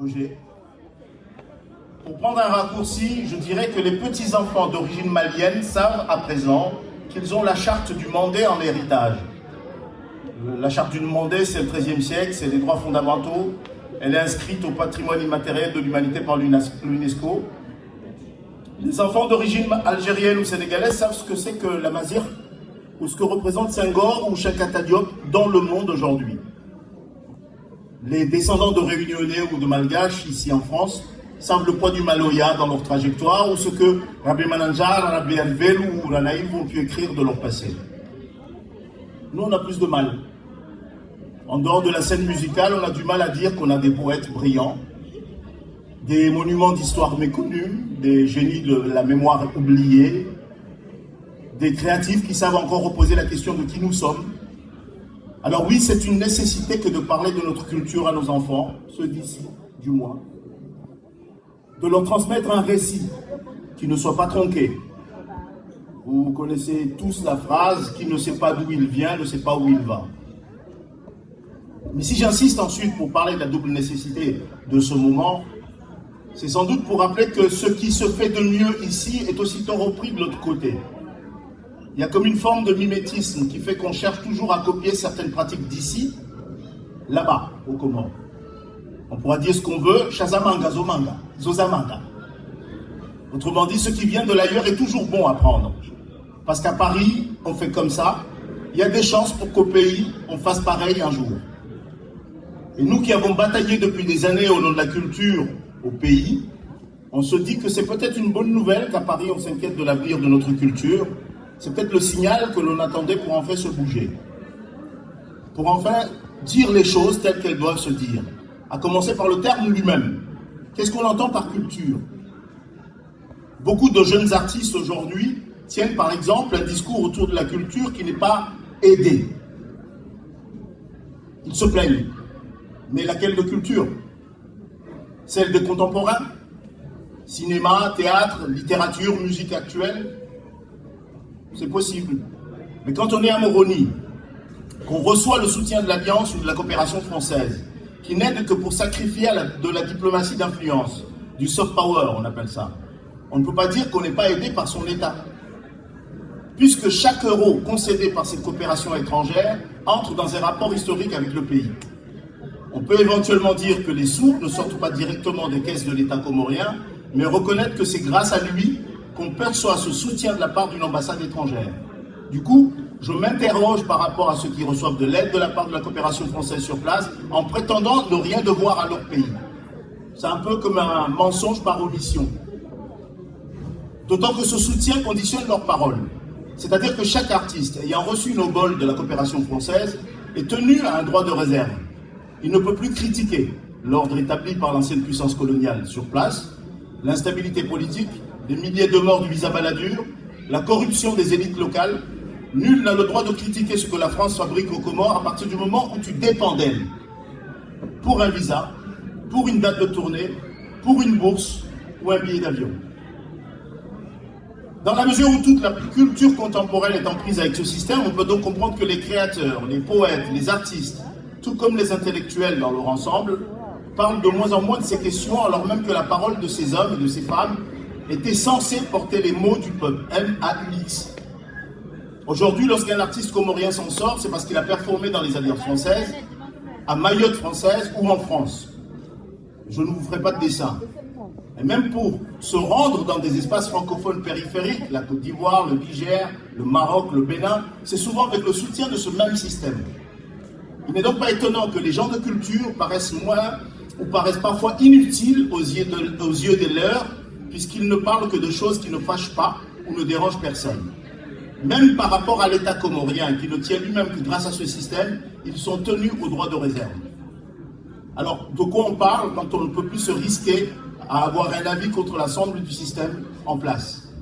Roger. Pour prendre un raccourci, je dirais que les petits-enfants d'origine malienne savent à présent qu'ils ont la charte du Mandé en héritage. La charte du Mandé, c'est le XIIIe siècle, c'est les droits fondamentaux. Elle est inscrite au patrimoine immatériel de l'humanité par l'UNESCO. Les enfants d'origine algérienne ou sénégalaise savent ce que c'est que la Mazir, ou ce que représente Senghor ou Chakata Diop dans le monde aujourd'hui. Les descendants de Réunionnais ou de Malgaches, ici en France, savent le poids du Maloya dans leur trajectoire, ou ce que Rabbi Mananjar, Rabbi Alvel ou Ranaïm vont pu écrire de leur passé. Nous, on a plus de mal. En dehors de la scène musicale, on a du mal à dire qu'on a des poètes brillants, des monuments d'histoire méconnus, des génies de la mémoire oubliée, des créatifs qui savent encore reposer la question de qui nous sommes. Alors oui, c'est une nécessité que de parler de notre culture à nos enfants, ceux d'ici, du moins. De leur transmettre un récit qui ne soit pas tronqué. Vous connaissez tous la phrase « qui ne sait pas d'où il vient, ne sait pas où il va ». Mais si j'insiste ensuite pour parler de la double nécessité de ce moment, c'est sans doute pour rappeler que ce qui se fait de mieux ici est aussitôt repris de l'autre côté. Il y a comme une forme de mimétisme qui fait qu'on cherche toujours à copier certaines pratiques d'ici, là-bas, au Comores. On pourra dire ce qu'on veut, Shazamanga, Zomanga, Zozamanga. Autrement dit, ce qui vient de l'ailleurs est toujours bon à prendre. Parce qu'à Paris, on fait comme ça. Il y a des chances pour qu'au pays, on fasse pareil un jour. Et nous qui avons bataillé depuis des années au nom de la culture au pays, on se dit que c'est peut-être une bonne nouvelle qu'à Paris, on s'inquiète de l'avenir de notre culture. C'est peut-être le signal que l'on attendait pour enfin se bouger. Pour enfin dire les choses telles qu'elles doivent se dire. À commencer par le terme lui-même. Qu'est-ce qu'on entend par culture? Beaucoup de jeunes artistes aujourd'hui tiennent par exemple un discours autour de la culture qui n'est pas aidé. Ils se plaignent. Mais laquelle de culture? Celle des contemporains? Cinéma, théâtre, littérature, musique actuelle? C'est possible. Mais quand on est à Moroni, qu'on reçoit le soutien de l'Alliance ou de la coopération française, qui n'aide que pour sacrifier de la diplomatie d'influence, du soft power, on appelle ça, on ne peut pas dire qu'on n'est pas aidé par son État. Puisque chaque euro concédé par cette coopération étrangère entre dans un rapport historique avec le pays. On peut éventuellement dire que les sous ne sortent pas directement des caisses de l'État comorien, mais reconnaître que c'est grâce à lui qu'on perçoit ce soutien de la part d'une ambassade étrangère. Du coup, je m'interroge par rapport à ceux qui reçoivent de l'aide de la part de la coopération française sur place, en prétendant ne rien devoir à leur pays. C'est un peu comme un mensonge par omission. D'autant que ce soutien conditionne leurs paroles. C'est-à-dire que chaque artiste ayant reçu une obole de la coopération française est tenu à un droit de réserve. Il ne peut plus critiquer l'ordre établi par l'ancienne puissance coloniale sur place, l'instabilité politique, les milliers de morts du visa Balladur, la corruption des élites locales. Nul n'a le droit de critiquer ce que la France fabrique aux Comores à partir du moment où tu dépends d'elle. Pour un visa, pour une date de tournée, pour une bourse ou un billet d'avion. Dans la mesure où toute la culture contemporaine est en prise avec ce système, on peut donc comprendre que les créateurs, les poètes, les artistes, tout comme les intellectuels dans leur ensemble, parlent de moins en moins de ces questions, alors même que la parole de ces hommes et de ces femmes était censée porter les mots du peuple, M-A-U-X. Aujourd'hui, lorsqu'un artiste comorien s'en sort, c'est parce qu'il a performé dans les alliances françaises, à Mayotte française ou en France. Je ne vous ferai pas de dessin. Et même pour se rendre dans des espaces francophones périphériques, la Côte d'Ivoire, le Niger, le Maroc, le Bénin, c'est souvent avec le soutien de ce même système. Il n'est donc pas étonnant que les gens de culture paraissent moins ou paraissent parfois inutiles aux yeux des leurs, puisqu'ils ne parlent que de choses qui ne fâchent pas ou ne dérangent personne. Même par rapport à l'État comorien, qui ne tient lui-même que grâce à ce système, ils sont tenus au droit de réserve. Alors, de quoi on parle quand on ne peut plus se risquer à avoir un avis contre l'ensemble du système en place?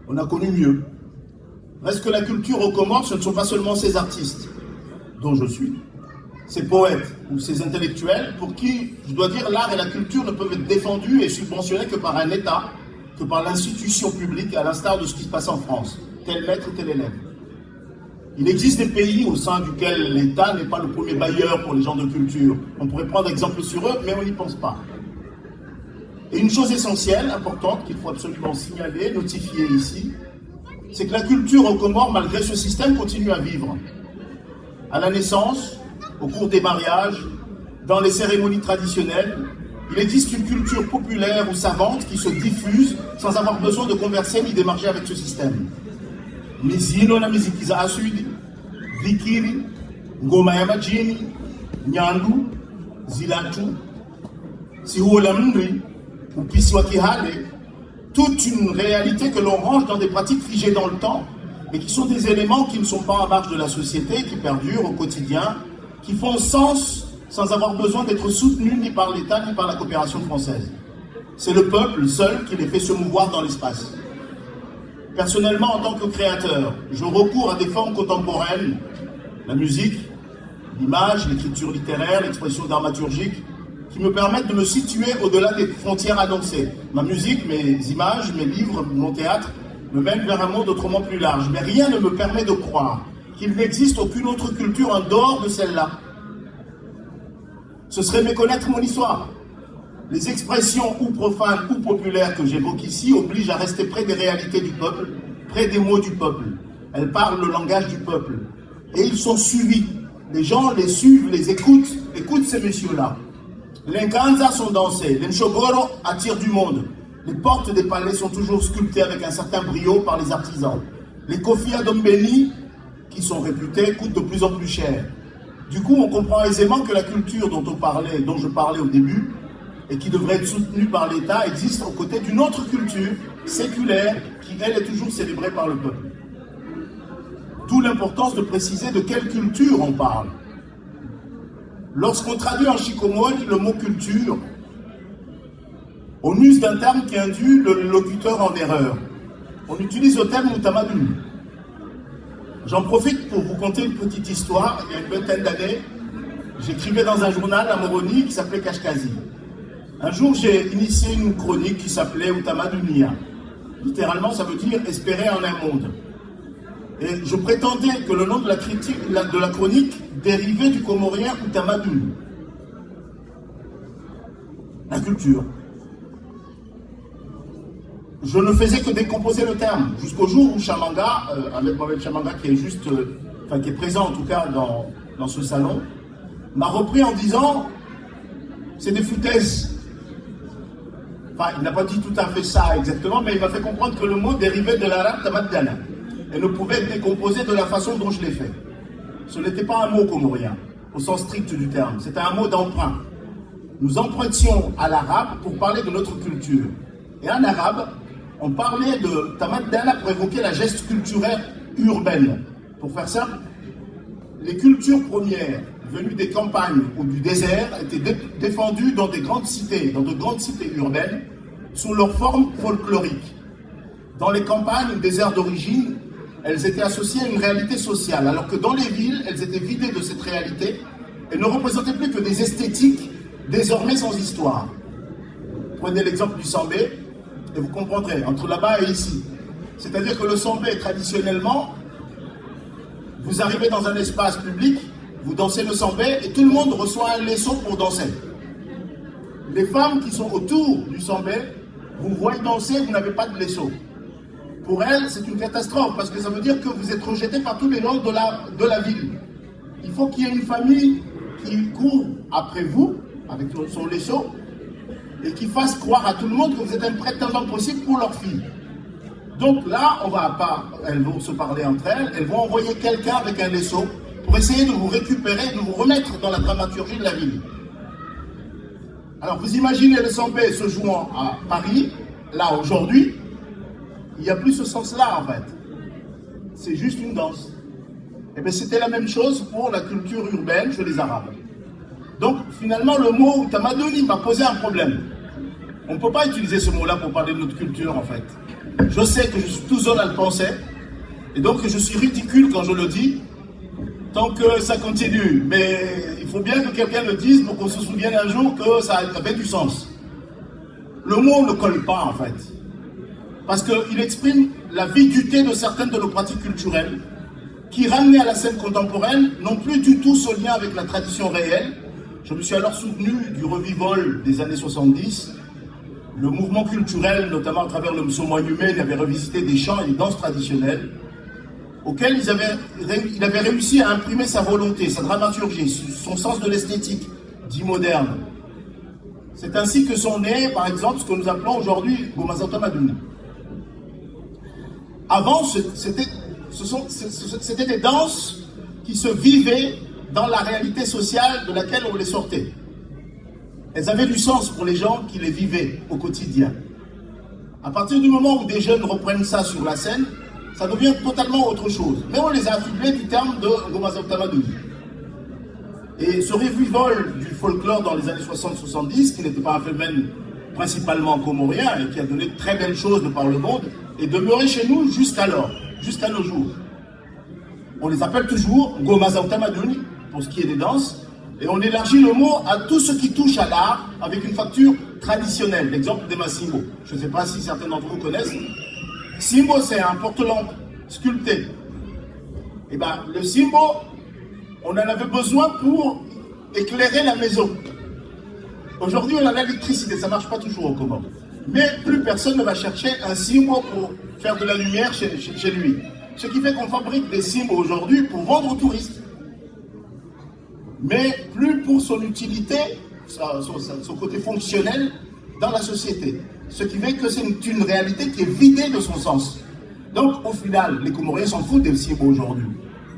On a connu mieux. Reste que la culture aux Comores, ce ne sont pas seulement ces artistes, dont je suis, ces poètes ou ces intellectuels, pour qui, je dois dire, l'art et la culture ne peuvent être défendus et subventionnés que par un État, que par l'institution publique, à l'instar de ce qui se passe en France, tel maître, tel élève. Il existe des pays au sein duquel l'État n'est pas le premier bailleur pour les gens de culture. On pourrait prendre exemple sur eux, mais on n'y pense pas. Et une chose essentielle, importante, qu'il faut absolument signaler, notifier ici, c'est que la culture aux Comores, malgré ce système, continue à vivre. À la naissance, au cours des mariages, dans les cérémonies traditionnelles, il existe une culture populaire ou savante qui se diffuse sans avoir besoin de converser ni d'émarger avec ce système. Mizino na miziki za asili, vikiri, ngoma ya majini, nyandu, zilatu, sihuola mndri, upisi wa kihale, toute une réalité que l'on range dans des pratiques figées dans le temps, mais qui sont des éléments qui ne sont pas en marge de la société, qui perdurent au quotidien, qui font sens sans avoir besoin d'être soutenus ni par l'État ni par la coopération française. C'est le peuple seul qui les fait se mouvoir dans l'espace. Personnellement, en tant que créateur, je recours à des formes contemporaines, la musique, l'image, l'écriture littéraire, l'expression dramaturgique, qui me permettent de me situer au-delà des frontières annoncées. Ma musique, mes images, mes livres, mon théâtre me mènent vers un monde autrement plus large. Mais rien ne me permet de croire qu'il n'existe aucune autre culture en dehors de celle-là. Ce serait méconnaître mon histoire. Les expressions ou profanes ou populaires que j'évoque ici obligent à rester près des réalités du peuple, près des mots du peuple. Elles parlent le langage du peuple. Et ils sont suivis. Les gens les suivent, les écoutent. Écoute ces messieurs-là. Les Nganza sont dansés, les Nshogoro attirent du monde. Les portes des palais sont toujours sculptées avec un certain brio par les artisans. Les Kofi Adombeni, qui sont réputés, coûtent de plus en plus cher. Du coup, on comprend aisément que la culture dont je parlais au début, et qui devrait être soutenue par l'État, existe aux côtés d'une autre culture séculaire qui, elle, est toujours célébrée par le peuple. D'où l'importance de préciser de quelle culture on parle. Lorsqu'on traduit en chikomol le mot culture, on use d'un terme qui induit le locuteur en erreur. On utilise le terme Mutamadou. J'en profite pour vous conter une petite histoire. Il y a une vingtaine d'années, j'écrivais dans un journal à Moroni qui s'appelait Kashkazi. Un jour, j'ai initié une chronique qui s'appelait Utamadounia. Littéralement, ça veut dire espérer en un monde. Et je prétendais que le nom de la chronique dérivait du comorien Utamadou. La culture. Je ne faisais que décomposer le terme, jusqu'au jour où Chamanga, avec Mohamed Chamanga qui est qui est présent en tout cas dans ce salon, m'a repris en disant c'est des foutaises. Enfin, il n'a pas dit tout à fait ça exactement, mais il m'a fait comprendre que le mot dérivait de l'arabe Tamaddana et ne pouvait être décomposé de la façon dont je l'ai fait. Ce n'était pas un mot comorien, au sens strict du terme, c'était un mot d'emprunt. Nous empruntions à l'arabe pour parler de notre culture. Et en arabe, on parlait de Tamaddana pour évoquer la geste culturelle urbaine. Pour faire simple, les cultures premières venues des campagnes ou du désert étaient défendues dans de grandes cités urbaines, sous leur forme folklorique. Dans les campagnes ou déserts d'origine, elles étaient associées à une réalité sociale, alors que dans les villes, elles étaient vidées de cette réalité et ne représentaient plus que des esthétiques désormais sans histoire. Prenez l'exemple du Sambé, et vous comprendrez, entre là-bas et ici. C'est-à-dire que le Sambé, traditionnellement, vous arrivez dans un espace public, vous dansez le Sambé, et tout le monde reçoit un laisseau pour danser. Les femmes qui sont autour du Sambé, vous voyez danser, vous n'avez pas de laisseau. Pour elles, c'est une catastrophe, parce que ça veut dire que vous êtes rejeté par tous les langues de la ville. Il faut qu'il y ait une famille qui court après vous, avec son laisseau, et qui fasse croire à tout le monde que vous êtes un prétendant possible pour leur fille. Donc là, elles vont se parler entre elles, elles vont envoyer quelqu'un avec un laisseau pour essayer de vous récupérer, de vous remettre dans la dramaturgie de la ville. Alors vous imaginez le Sambé se jouant à Paris, là aujourd'hui, il n'y a plus ce sens-là en fait. C'est juste une danse. Et bien c'était la même chose pour la culture urbaine chez les Arabes. Donc finalement le mot Tamadouni m'a posé un problème. On ne peut pas utiliser ce mot-là pour parler de notre culture en fait. Je sais que je suis tout seul à le penser, et donc je suis ridicule quand je le dis, tant que ça continue. Mais il faut bien que quelqu'un le dise pour qu'on se souvienne un jour que ça avait du sens. Le mot ne colle pas en fait, parce qu'il exprime la viduité de certaines de nos pratiques culturelles, qui ramenaient à la scène contemporaine n'ont plus du tout ce lien avec la tradition réelle. Je me suis alors souvenu du revival des années 70. Le mouvement culturel, notamment à travers le Mso-Moinume, avait revisité des chants et des danses traditionnelles auxquels il avait réussi à imprimer sa volonté, sa dramaturgie, son sens de l'esthétique, dit moderne. C'est ainsi que sont nés, par exemple, ce que nous appelons aujourd'hui Gomaza Utamaduni. Avant, c'était des danses qui se vivaient dans la réalité sociale de laquelle on les sortait. Elles avaient du sens pour les gens qui les vivaient au quotidien. À partir du moment où des jeunes reprennent ça sur la scène, ça devient totalement autre chose. Mais on les a affublés du terme de Gomaza Utamaduni. Et ce revival du folklore dans les années 60-70, qui n'était pas un phénomène principalement comorien et qui a donné de très belles choses de par le monde, est demeuré chez nous jusqu'alors, jusqu'à nos jours. On les appelle toujours Gomaza Utamaduni pour ce qui est des danses, et on élargit le mot à tout ce qui touche à l'art avec une facture traditionnelle. L'exemple des Massimbo. Je ne sais pas si certains d'entre vous connaissent. Simbo, c'est un porte-lampe sculpté. Et bien, le Simbo, on en avait besoin pour éclairer la maison. Aujourd'hui, on a l'électricité, ça ne marche pas toujours au Comores. Mais plus personne ne va chercher un Simbo pour faire de la lumière chez lui. Ce qui fait qu'on fabrique des Simbos aujourd'hui pour vendre aux touristes. Mais plus pour son utilité, son côté fonctionnel dans la société. Ce qui fait que c'est une réalité qui est vidée de son sens. Donc, au final, les Comoriens s'en foutent des Simbos aujourd'hui.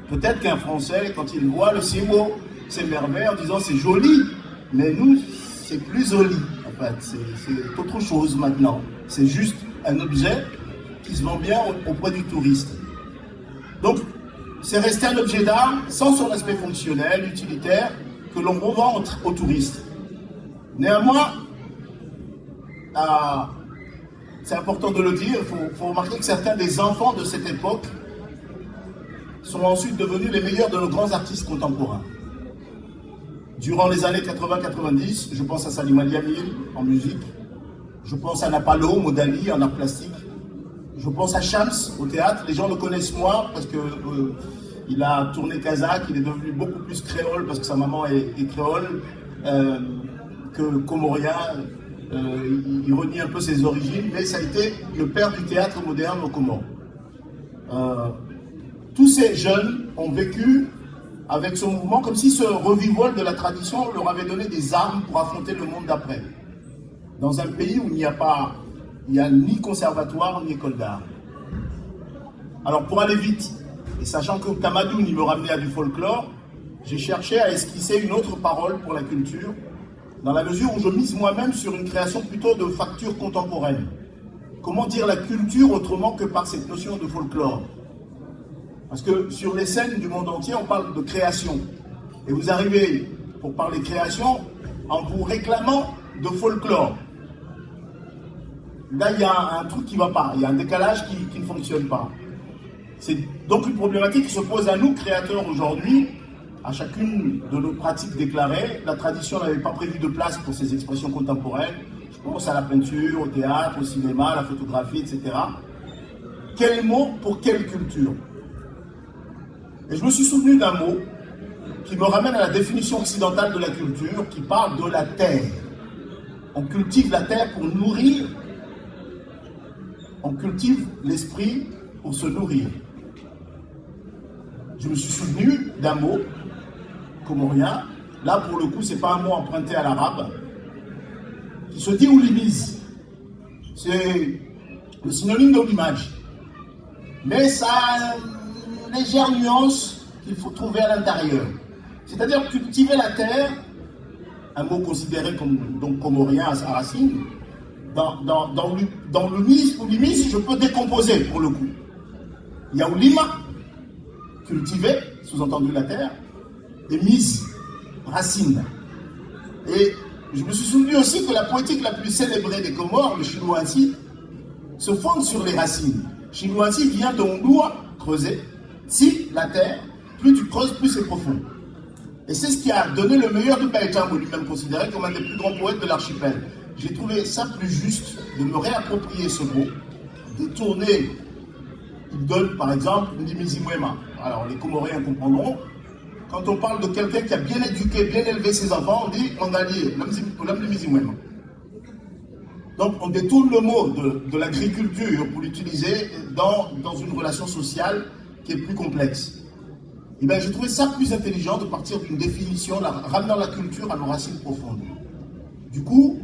Peut-être qu'un Français, quand il voit le Simbo, s'émerveille en disant c'est joli, mais nous, c'est plus joli. En fait, c'est autre chose maintenant. C'est juste un objet qui se vend bien auprès du touriste. Donc, c'est resté un objet d'art sans son aspect fonctionnel, utilitaire, que l'on revend aux touristes. Néanmoins, c'est important de le dire, il faut remarquer que certains des enfants de cette époque sont ensuite devenus les meilleurs de nos grands artistes contemporains. Durant les années 80-90, je pense à Salim Ali Amil en musique, je pense à Napalo, Modali en art plastique, je pense à Shams au théâtre. Les gens le connaissent moins parce que il a tourné kazakh, il est devenu beaucoup plus créole parce que sa maman est créole que comorien. Il renie un peu ses origines, mais ça a été le père du théâtre moderne au Comores. Tous ces jeunes ont vécu avec ce mouvement comme si ce revival de la tradition leur avait donné des armes pour affronter le monde d'après. Dans un pays où il n'y a ni conservatoire ni école d'art. Alors pour aller vite, et sachant que Tamadouni me ramenait à du folklore, j'ai cherché à esquisser une autre parole pour la culture, dans la mesure où je mise moi-même sur une création plutôt de facture contemporaine. Comment dire la culture autrement que par cette notion de folklore? Parce que sur les scènes du monde entier, on parle de création. Et vous arrivez, pour parler création, en vous réclamant de folklore. Là, il y a un truc qui ne va pas, il y a un décalage qui ne fonctionne pas. C'est donc une problématique qui se pose à nous, créateurs, aujourd'hui. À chacune de nos pratiques déclarées, la tradition n'avait pas prévu de place pour ces expressions contemporaines. Je pense à la peinture, au théâtre, au cinéma, à la photographie, etc. Quel mot pour quelle culture? Et je me suis souvenu d'un mot qui me ramène à la définition occidentale de la culture, qui parle de la terre. On cultive la terre pour nourrir, on cultive l'esprit pour se nourrir. Je me suis souvenu d'un mot comorien, là pour le coup c'est pas un mot emprunté à l'arabe, qui se dit oulimise. C'est le synonyme de l'image. Mais ça a une légère nuance qu'il faut trouver à l'intérieur. C'est-à-dire cultiver la terre, un mot considéré comme donc comorien à sa racine, dans l'umis ou limis, je peux décomposer pour le coup. Il y a ulima, cultiver, sous-entendu la terre, et mise, racine. Et je me suis souvenu aussi que la poétique la plus célébrée des Comores, le chinoisie, se fonde sur les racines. Chinoisie vient de Ondua, creuser. Si, la terre, plus tu creuses, plus c'est profond. Et c'est ce qui a donné le meilleur de Païtambo, lui-même considéré comme un des plus grands poètes de l'archipel. J'ai trouvé ça plus juste de me réapproprier ce mot, de tourner il donne par exemple Ndimizimwema. Alors les Comoriens comprendront. Quand on parle de quelqu'un qui a bien éduqué, bien élevé ses enfants, on dit Ondalié, Ndimizimwema. Donc on détourne le mot de l'agriculture pour l'utiliser dans une relation sociale qui est plus complexe. Et bien, j'ai trouvé ça plus intelligent de partir d'une définition, ramenant la culture à nos racines profondes. Du coup,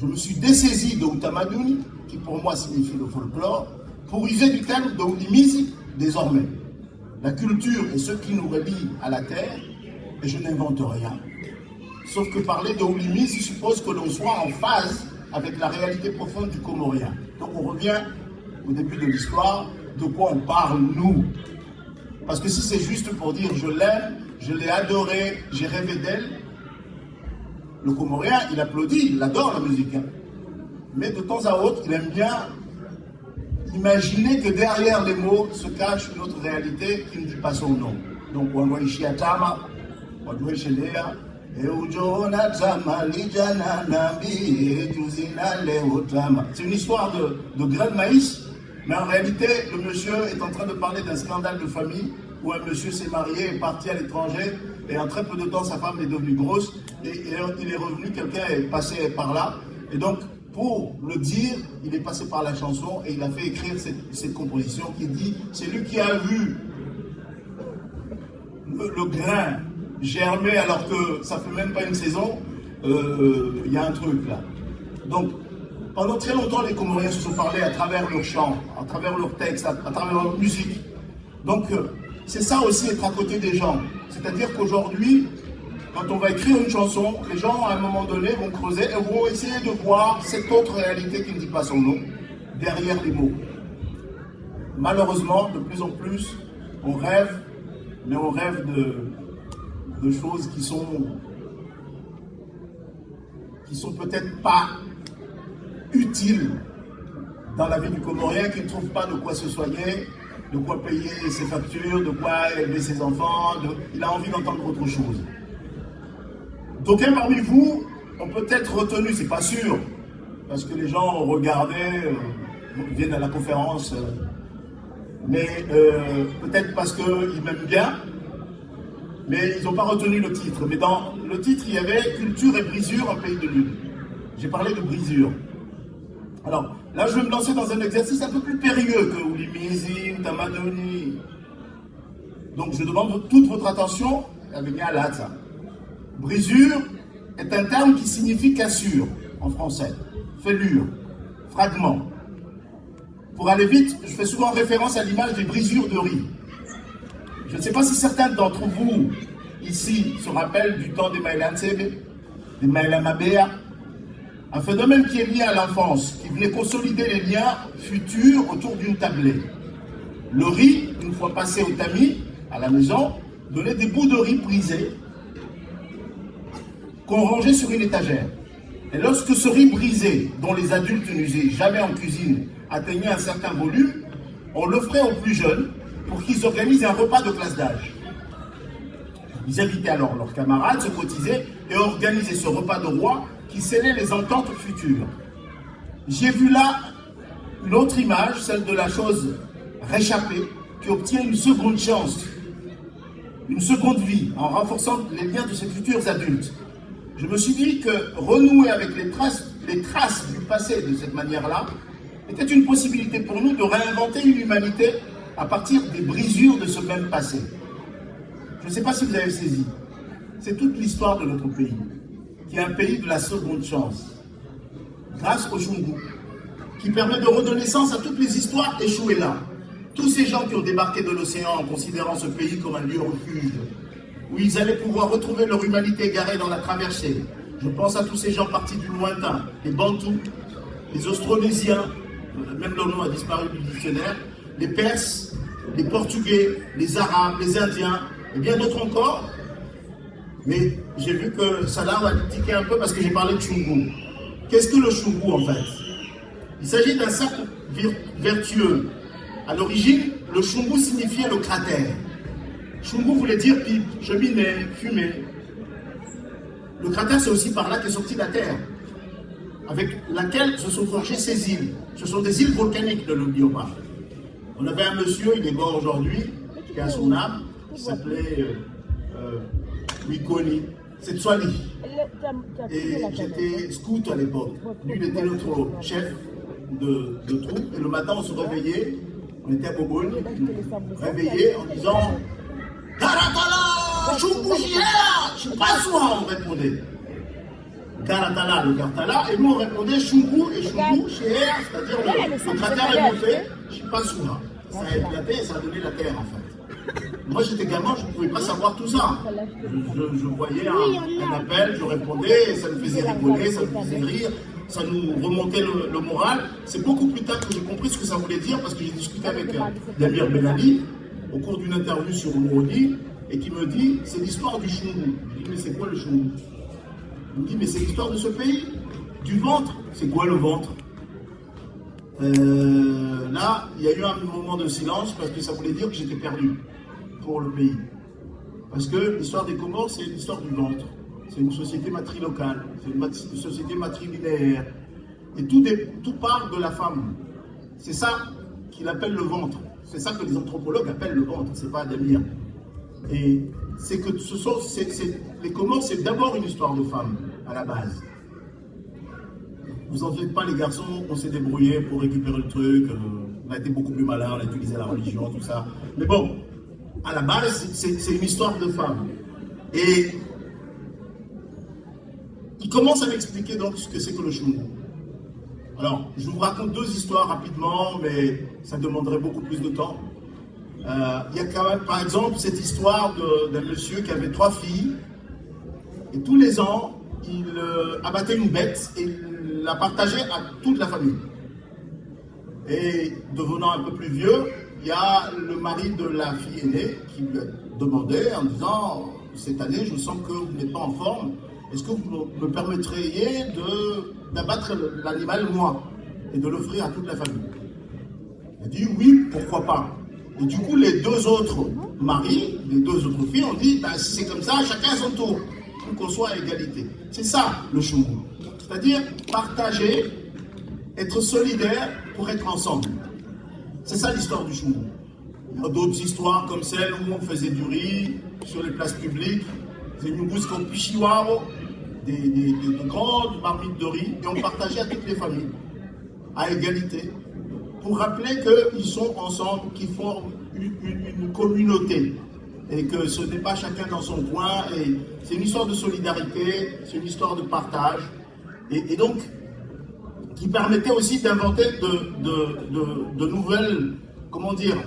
je me suis dessaisi de Utamaduni, qui pour moi signifie le folklore, pour user du terme de Ulimizi désormais. La culture est ce qui nous relie à la terre, et je n'invente rien. Sauf que parler de Ulimizi suppose que l'on soit en phase avec la réalité profonde du Comorien. Donc on revient au début de l'histoire, de quoi on parle nous. Parce que si c'est juste pour dire je l'aime, je l'ai adorée, j'ai rêvé d'elle, le Comorien, il applaudit, il adore la musique. Hein. Mais de temps à autre, il aime bien imaginer que derrière les mots se cache une autre réalité qui ne dit pas son nom. Donc, Wanwaishiatama, Wanwaishelea, c'est une histoire de grains de maïs. Mais en réalité, le monsieur est en train de parler d'un scandale de famille où un monsieur s'est marié, est parti à l'étranger et en très peu de temps, sa femme est devenue grosse et il est revenu, quelqu'un est passé par là. Et donc, pour le dire, il est passé par la chanson et il a fait écrire cette composition qui dit « C'est lui qui a vu le grain germer alors que ça fait même pas une saison, il y a un truc là. » Donc, pendant très longtemps, les Comoriens se sont parlé à travers leurs chants, à travers leurs textes, à travers leur musique. Donc, c'est ça aussi être à côté des gens. C'est-à-dire qu'aujourd'hui, quand on va écrire une chanson, les gens, à un moment donné, vont creuser et vont essayer de voir cette autre réalité qui ne dit pas son nom, derrière les mots. Malheureusement, de plus en plus, on rêve, mais on rêve de choses qui sont peut-être pas utile dans la vie du Comorien qui ne trouve pas de quoi se soigner, de quoi payer ses factures, de quoi élever ses enfants, il a envie d'entendre autre chose. D'aucuns parmi vous ont peut-être retenu, c'est pas sûr, parce que les gens ont regardé, viennent à la conférence, mais peut-être parce qu'ils m'aiment bien, mais ils n'ont pas retenu le titre. Mais dans le titre, il y avait « Culture et brisure, un pays de lune ». J'ai parlé de brisure. Alors, là, je vais me lancer dans un exercice un peu plus périlleux que Ulimizi, Utamaduni. Donc, je demande toute votre attention avec Alata. Brisure est un terme qui signifie cassure en français, fêlure, fragment. Pour aller vite, je fais souvent référence à l'image des brisures de riz. Je ne sais pas si certains d'entre vous, ici, se rappellent du temps des Maïla Ntsebe, des Maïla Mabea. Un phénomène qui est lié à l'enfance, qui venait consolider les liens futurs autour d'une tablée. Le riz, une fois passé au tamis, à la maison, donnait des bouts de riz brisés qu'on rangeait sur une étagère. Et lorsque ce riz brisé, dont les adultes n'usaient jamais en cuisine, atteignait un certain volume, on l'offrait aux plus jeunes pour qu'ils organisent un repas de classe d'âge. Ils invitaient alors leurs camarades, se cotisaient et organisaient ce repas de roi qui scellait les ententes futures. J'ai vu là une autre image, celle de la chose réchappée, qui obtient une seconde chance, une seconde vie, en renforçant les liens de ses futurs adultes. Je me suis dit que renouer avec les traces du passé de cette manière-là était une possibilité pour nous de réinventer une humanité à partir des brisures de ce même passé. Je ne sais pas si vous avez saisi, c'est toute l'histoire de notre pays, qui est un pays de la seconde chance, grâce au Chungu, qui permet de redonner sens à toutes les histoires échouées là. Tous ces gens qui ont débarqué de l'océan en considérant ce pays comme un lieu refuge, où ils allaient pouvoir retrouver leur humanité égarée dans la traversée. Je pense à tous ces gens partis du lointain, les Bantous, les Austronésiens, même leur nom a disparu du dictionnaire, les Perses, les Portugais, les Arabes, les Indiens, et bien d'autres encore. Mais j'ai vu que Salah va tiquer un peu parce que j'ai parlé de Chungu. Qu'est-ce que le Chungu en fait? Il s'agit d'un cercle vertueux. À l'origine, le Chungu signifiait le cratère. Chungu voulait dire pipe, cheminée, fumée. Le cratère, c'est aussi par là qu'est sortie la terre, avec laquelle se sont forgées ces îles. Ce sont des îles volcaniques, ne l'oublions pas. On avait un monsieur, il est mort aujourd'hui, qui a son âme, qui s'appelait Wikoni. C'est Tswali. Et j'étais scout à l'époque. Lui, il était notre chef de troupe. Et le matin, on se réveillait, on était à Bobogne, réveillé en disant Garatala, Choukouchia, je pas souvent, on répondait. Garatala, le Gartala, et nous on répondait Chougou et Chougou, Chéa, c'est-à-dire le cratère est monté, je pas souvent. Ça a éclaté et ça a donné la terre en fait. Moi j'étais gamin, je ne pouvais pas savoir tout ça. Je voyais un appel, je répondais, et ça me faisait rigoler, ça me faisait rire, ça nous remontait le moral. C'est beaucoup plus tard que j'ai compris ce que ça voulait dire parce que j'ai discuté avec Damir Ben Ali au cours d'une interview sur Mouroni et qui me dit c'est l'histoire du Choungou. Je dis mais c'est quoi le Choungou? Il me dit mais c'est l'histoire de ce pays, du ventre. C'est quoi le ventre? Là, il y a eu un moment de silence parce que ça voulait dire que j'étais perdu pour le pays. Parce que l'histoire des Comores, c'est l'histoire du ventre. C'est une société matrilocale, c'est une société matrilinéaire. Et tout part de la femme. C'est ça qu'il appelle le ventre. C'est ça que les anthropologues appellent le ventre, c'est pas Damir. Et c'est que les Comores, c'est d'abord une histoire de femme, à la base. Vous en faites pas les garçons, on s'est débrouillé pour récupérer le truc, on a été beaucoup plus malin, on a utilisé la religion, tout ça. Mais bon, à la base, c'est une histoire de femme. Et il commence à m'expliquer donc ce que c'est que le Choungou. Alors, je vous raconte deux histoires rapidement, mais ça demanderait beaucoup plus de temps. Il y a quand même, par exemple, cette histoire d'un monsieur qui avait 3 filles, et tous les ans, il abattait une bête et il la partageait à toute la famille. Et devenant un peu plus vieux, il y a le mari de la fille aînée qui lui a demandé en disant « Cette année, je sens que vous n'êtes pas en forme, est-ce que vous me permettriez d'abattre l'animal moi et de l'offrir à toute la famille ?» Il a dit « Oui, pourquoi pas ?» Et du coup, les 2 autres maris, les 2 autres filles ont dit bah, « Si c'est comme ça, chacun à son tour, pour qu'on soit à égalité. » C'est ça le Choungou. C'est-à-dire partager, être solidaire pour être ensemble. C'est ça l'histoire du Choungou. Il y a d'autres histoires comme celle où on faisait du riz sur les places publiques, des grandes marmites de riz, et on partageait à toutes les familles, à égalité, pour rappeler qu'ils sont ensemble, qu'ils forment une communauté, et que ce n'est pas chacun dans son coin, et c'est une histoire de solidarité, c'est une histoire de partage, et donc, qui permettait aussi d'inventer de nouvelles, comment dire,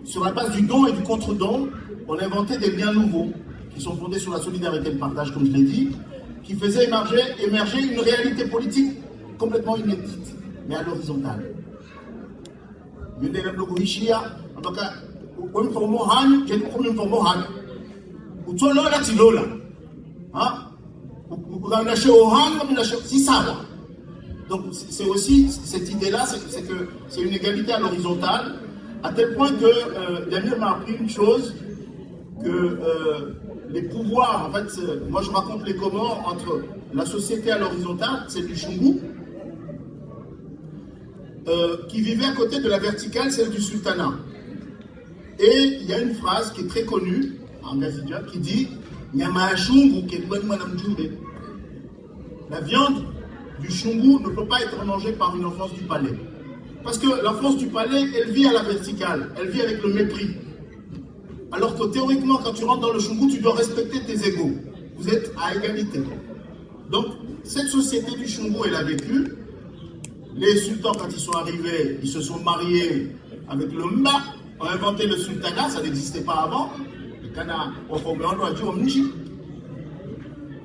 sur la base du don et du contre-don, on inventait des liens nouveaux, qui sont fondés sur la solidarité et le partage, comme je l'ai dit, qui faisaient émerger une réalité politique complètement inédite, mais à l'horizontale. Donc c'est aussi cette idée-là, c'est que c'est une égalité à l'horizontale, à tel point que Damir m'a appris une chose, que les pouvoirs, en fait, moi je raconte les Comores entre la société à l'horizontale, celle du Choungou, qui vivait à côté de la verticale, celle du sultanat. Et il y a une phrase qui est très connue en Gazidia qui dit Nyama Choungou la viande du Choungou ne peut pas être mangée par une enfance du palais. Parce que l'enfance du palais, elle vit à la verticale, elle vit avec le mépris. Alors que théoriquement, quand tu rentres dans le Choungou, tu dois respecter tes égaux. Vous êtes à égalité. Donc, cette société du Choungou, elle a vécu. Les sultans, quand ils sont arrivés, ils se sont mariés avec le Mba, ont inventé le sultanat, ça n'existait pas avant. Le Kana,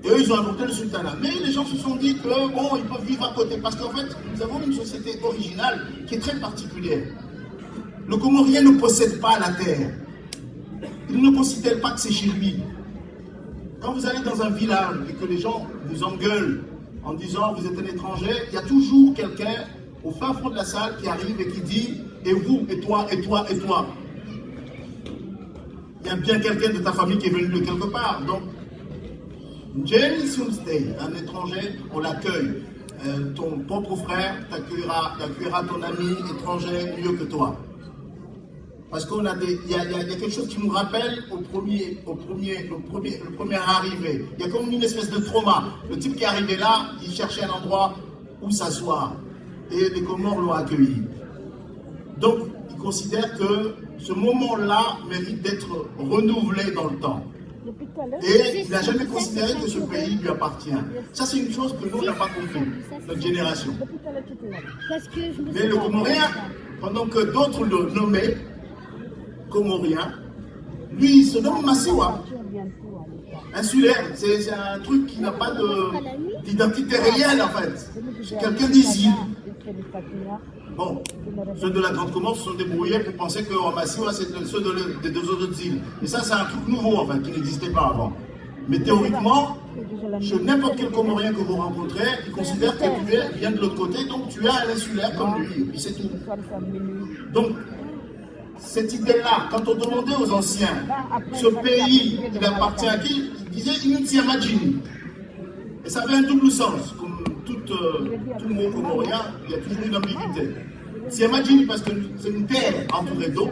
et eux, ils ont inventé le sultanat. Mais les gens se sont dit que, bon, ils peuvent vivre à côté. Parce qu'en fait, nous avons une société originale qui est très particulière. Le Comorien ne possède pas la terre. Il ne considère pas que c'est chez lui. Quand vous allez dans un village et que les gens vous engueulent en disant vous êtes un étranger, il y a toujours quelqu'un au fin fond de la salle qui arrive et qui dit et vous, et toi, et toi, et toi. Il y a bien quelqu'un de ta famille qui est venu de quelque part. Donc, un étranger, on l'accueille. Ton propre frère t'accueillera ton ami étranger mieux que toi. Parce qu'il y a quelque chose qui nous rappelle le premier arrivé. Il y a comme une espèce de trauma. Le type qui est arrivé là, il cherchait un endroit où s'asseoir. Et les Comores l'ont accueilli. Donc, il considère que ce moment-là mérite d'être renouvelé dans le temps. Et il n'a jamais considéré que ce pays lui appartient. Ça, c'est une chose que nous, on n'a pas compris, notre génération. Mais le Comorien, pendant que d'autres le nommaient Comorien, lui, il se nomme Massiwa. Insulaire, c'est un truc qui n'a pas d'identité réelle, en fait. C'est quelqu'un des îles. Bon, ceux de la Grande Comore se sont débrouillés pour penser que Massiwa, c'est ceux des deux autres îles. Et ça, c'est un truc nouveau, en fait, qui n'existait pas avant. Mais théoriquement, chez n'importe quel Comorien que vous rencontrez, il considère que tu viens de l'autre côté, donc tu es un insulaire comme lui, et puis c'est tout. Donc, cette idée-là, quand on demandait aux anciens, ce pays, il appartient à qui? Ils disaient Inutiamajini. Et ça avait un double sens, comme tout le mot comorien, il y a toujours une ambiguïté. Siamajini parce que c'est une terre entourée d'eau.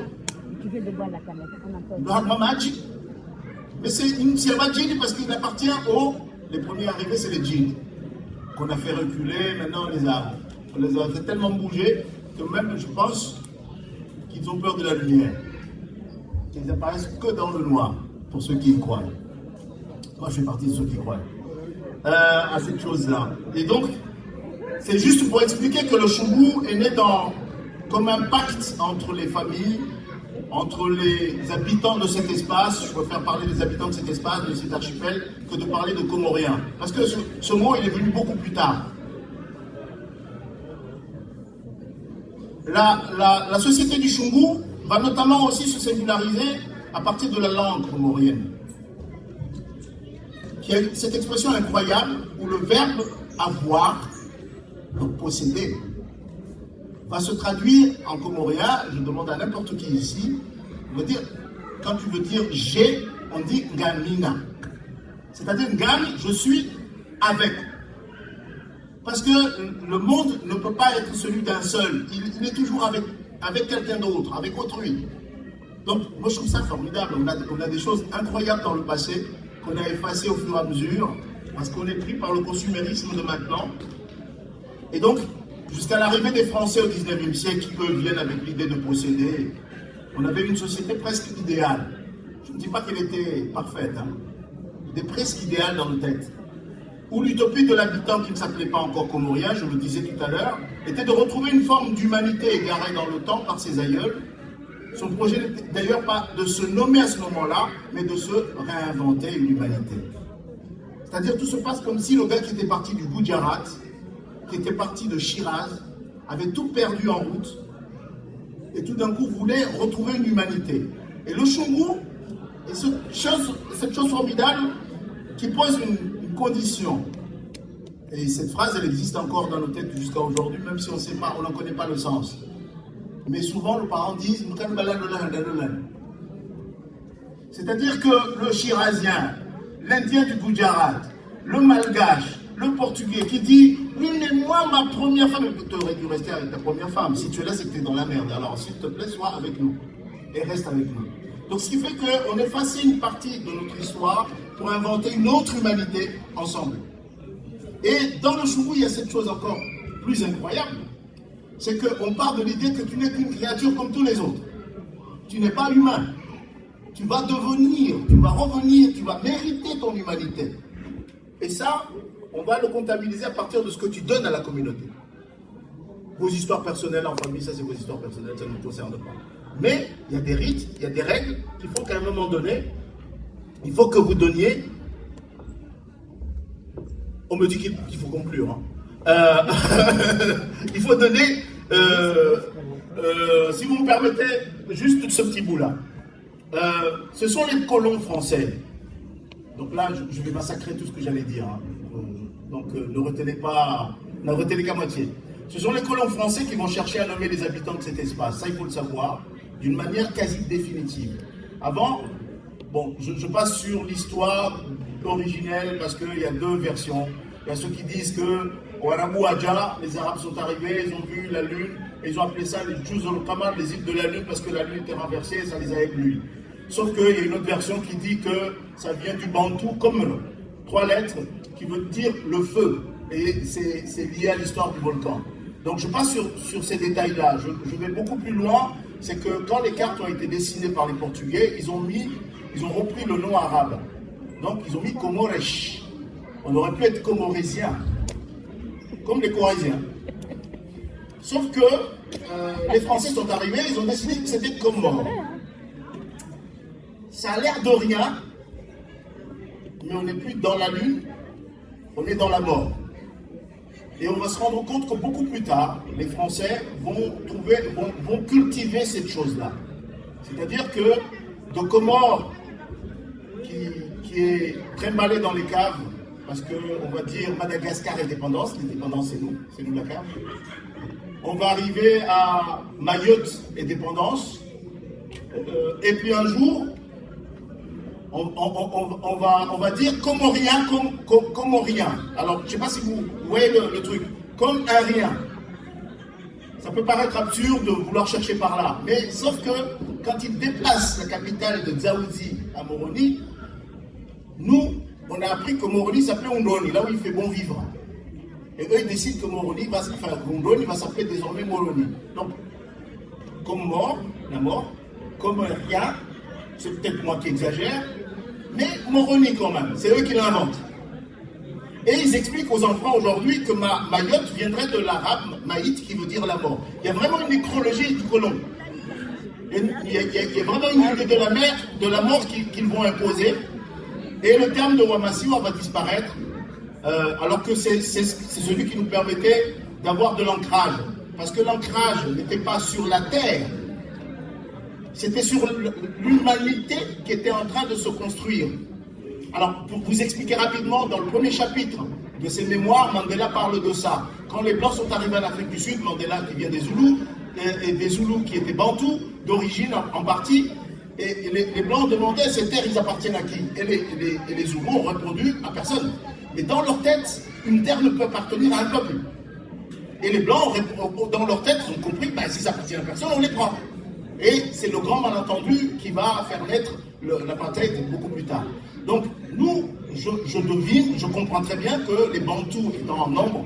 Mais c'est une Siamajini parce qu'il appartient les premiers arrivés, c'est les djinns, qu'on a fait reculer, maintenant on les a fait tellement bouger, que même, je pense, qu'ils ont peur de la lumière. Ils apparaissent que dans le noir, pour ceux qui y croient. Moi, je fais partie de ceux qui croient à cette chose-là. Et donc, c'est juste pour expliquer que le Choubou est né comme un pacte entre les familles, entre les habitants de cet espace. Je préfère parler des habitants de cet espace, de cet archipel, que de parler de Comoriens. Parce que ce mot, il est venu beaucoup plus tard. La société du Choubou va notamment aussi se singulariser à partir de la langue comorienne. Qui a cette expression incroyable où le verbe avoir, donc posséder, va se traduire en comorien. Je demande à n'importe qui ici, quand tu veux dire j'ai, on dit ngamina. C'est-à-dire ngami, je suis avec. Parce que le monde ne peut pas être celui d'un seul. Il est toujours avec quelqu'un d'autre, avec autrui. Donc, moi, je trouve ça formidable. On a des choses incroyables dans le passé qu'on a effacées au fur et à mesure, parce qu'on est pris par le consumérisme de maintenant. Et donc, jusqu'à l'arrivée des Français au 19e siècle, qui eux viennent avec l'idée de posséder, on avait une société presque idéale. Je ne dis pas qu'elle était parfaite, hein. Elle était presque idéale dans nos têtes. Où l'utopie de l'habitant qui ne s'appelait pas encore comorien, je le disais tout à l'heure, était de retrouver une forme d'humanité égarée dans le temps par ses aïeuls. Son projet n'était d'ailleurs pas de se nommer à ce moment-là, mais de se réinventer une humanité. C'est-à-dire tout se passe comme si le gars qui était parti du Gujarat, qui était parti de Shiraz, avait tout perdu en route, et tout d'un coup voulait retrouver une humanité. Et le Choubou est cette chose formidable qui pose une condition. Et cette phrase, elle existe encore dans nos têtes jusqu'à aujourd'hui, même si on n'en connaît pas le sens. Mais souvent, nos parents disent c'est-à-dire que le Shirazien, l'Indien du Gujarat, le Malgache, le Portugais qui dit oui, mais moi, ma première femme, tu aurais dû rester avec ta première femme. Si tu es là, c'est que tu es dans la merde. Alors, s'il te plaît, sois avec nous et reste avec nous. Donc, ce qui fait qu'on efface une partie de notre histoire pour inventer une autre humanité ensemble. Et dans le Choubou, il y a cette chose encore plus incroyable. C'est qu'on part de l'idée que tu n'es qu'une créature comme tous les autres. Tu n'es pas humain. Tu vas devenir, tu vas revenir, tu vas mériter ton humanité. Et ça, on va le comptabiliser à partir de ce que tu donnes à la communauté. Vos histoires personnelles en famille, ça c'est vos histoires personnelles, ça ne nous concerne pas. Mais il y a des rites, il y a des règles qu'il faut qu'à un moment donné, il faut que vous donniez. On me dit qu'il faut conclure. Hein. Il faut donner, si vous me permettez, juste ce petit bout-là. Ce sont les colons français. Donc là, je vais massacrer tout ce que j'allais dire. Hein. Donc ne retenez qu'à moitié. Ce sont les colons français qui vont chercher à nommer les habitants de cet espace. Ça, il faut le savoir, d'une manière quasi définitive. Avant, bon, je passe sur l'histoire originelle parce qu'il y a deux versions. Il y a ceux qui disent que au Arabou Adja, les Arabes sont arrivés, ils ont vu la lune, et ils ont appelé ça les Juzul Qamar, les îles de la lune, parce que la lune était renversée et ça les a éblouis. Sauf qu'il y a une autre version qui dit que ça vient du bantou, comme 3 lettres, qui veut dire le feu. Et c'est lié à l'histoire du volcan. Donc je passe sur ces détails-là. Je vais beaucoup plus loin. C'est que quand les cartes ont été dessinées par les Portugais, ils ont repris le nom arabe. Donc ils ont mis Comores. On aurait pu être comorésien, comme les Corésiens. Sauf que les Français sont arrivés, ils ont décidé que c'était Comores. Ça a l'air de rien, mais on n'est plus dans la lune, on est dans la mort. Et on va se rendre compte que beaucoup plus tard, les Français vont cultiver cette chose-là. C'est-à-dire que de Comores, qui est trimballé dans les caves, parce qu'on va dire Madagascar indépendance, l'indépendance c'est nous la cave. On va arriver à Mayotte indépendance, et puis un jour, on va dire comorien, comorien. Alors, je ne sais pas si vous voyez le truc. Comme un rien. Ça peut paraître absurde de vouloir chercher par là. Mais sauf que quand ils déplacent la capitale de Dzaoudzi à Moroni, nous, on a appris que Moroni s'appelait Undoni, là où il fait bon vivre. Et eux, ils décident que Undoni va s'appeler désormais Moroni. Donc, comme mort, la mort, comme un rien, c'est peut-être moi qui exagère, mais Moroni quand même, c'est eux qui l'inventent. Et ils expliquent aux enfants aujourd'hui que Mayotte viendrait de l'arabe maït qui veut dire la mort. Il y a vraiment une nécrologie du colon. Il y a vraiment une idée de la mort qu'ils vont imposer. Et le terme de Wamassiwa va disparaître, alors que c'est celui qui nous permettait d'avoir de l'ancrage. Parce que l'ancrage n'était pas sur la terre, c'était sur l'humanité qui était en train de se construire. Alors, pour vous expliquer rapidement, dans le premier chapitre de ses mémoires, Mandela parle de ça. Quand les Blancs sont arrivés en Afrique du Sud, Mandela qui vient des Zoulous, et des Zoulous qui étaient Bantous, d'origine en partie, et les Blancs demandaient ces terres, ils appartiennent à qui? Et les Zoulous ont répondu à personne. Mais dans leur tête, une terre ne peut appartenir à un peuple. Et les Blancs, dans leur tête, ils ont compris, ben, si ça appartient à personne, on les prend. Et c'est le grand malentendu qui va faire naître l'apartheid beaucoup plus tard. Donc, nous, je devine, je comprends très bien que les Bantous, étant en nombre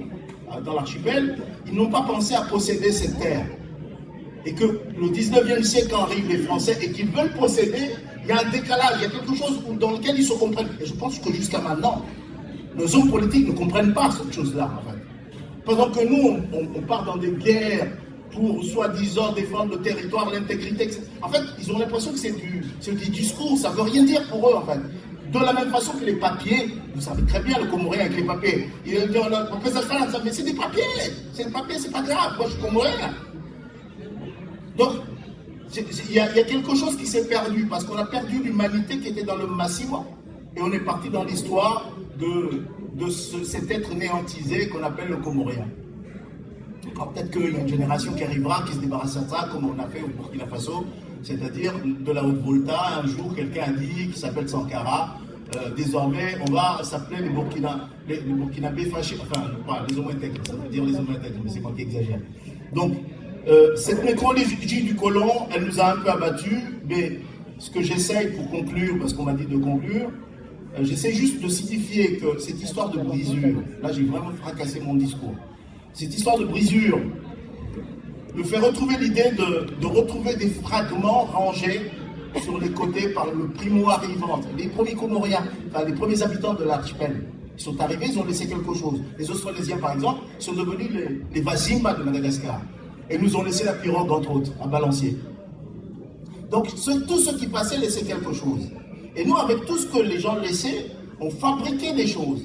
dans l'archipel, ils n'ont pas pensé à posséder cette terre. Et que le 19e siècle, quand arrivent les Français et qu'ils veulent posséder, il y a un décalage, il y a quelque chose dans lequel ils se comprennent. Et je pense que jusqu'à maintenant, nos hommes politiques ne comprennent pas cette chose-là, en fait. Pendant que nous, on part dans des guerres pour soi-disant défendre le territoire, l'intégrité, etc. En fait, ils ont l'impression que c'est du discours, ça ne veut rien dire pour eux, en fait. De la même façon que les papiers, vous savez très bien le Comorien avec les papiers. Mais c'est des papiers, c'est pas grave, moi je suis Comorien. Donc, il y a quelque chose qui s'est perdu, parce qu'on a perdu l'humanité qui était dans le Massiwa, et on est parti dans l'histoire de cet être néantisé qu'on appelle le Comorien. Alors peut-être qu'il y a une génération qui arrivera, qui se débarrassera de ça, comme on a fait au Burkina Faso, c'est-à-dire de la haute volta. Un jour, quelqu'un a dit, qui s'appelle Sankara, désormais, on va s'appeler les Burkinabés fâchés, enfin, pas les hommes intègres, ça veut dire les hommes intègres, mais c'est moi qui exagère. Donc, cette nécrologie du colon, elle nous a un peu abattus, mais ce que j'essaye pour conclure, parce qu'on m'a dit de conclure, j'essaie juste de signifier que cette histoire de brisure, là j'ai vraiment fracassé mon discours, cette histoire de brisure me fait retrouver l'idée de retrouver des fragments rangés sur les côtés par le primo-arrivant, les premiers Comoriens, enfin les premiers habitants de l'archipel. Ils sont arrivés, ils ont laissé quelque chose. Les Austronésiens, par exemple, sont devenus les Wazimba de Madagascar. Et nous ont laissé la pirogue, entre autres, à Balancier. Donc, tous ceux qui passaient laissaient quelque chose. Et nous, avec tout ce que les gens laissaient, on fabriquait des choses.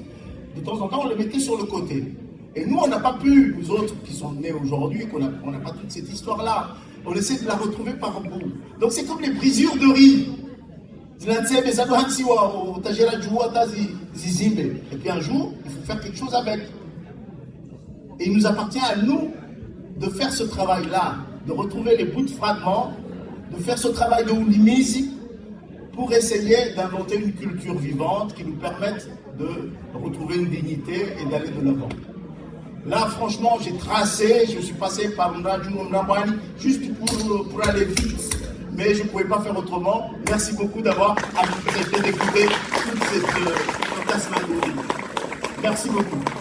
De temps en temps, on les mettait sur le côté. Et nous, on n'a pas pu, nous autres qui sommes nés aujourd'hui, qu'on n'a pas toute cette histoire-là, on essaie de la retrouver par bout. Donc, c'est comme les brisures de riz. Et puis un jour, il faut faire quelque chose avec. Et il nous appartient à nous de faire ce travail-là, de retrouver les bouts de fragments, de faire ce travail de Oulimisi pour essayer d'inventer une culture vivante qui nous permette de retrouver une dignité et d'aller de l'avant. Là, franchement, j'ai tracé, je suis passé par Ndramani juste pour aller vite. Mais je ne pouvais pas faire autrement. Merci beaucoup d'avoir accepté d'écouter toute cette fantasmagorie. Merci beaucoup.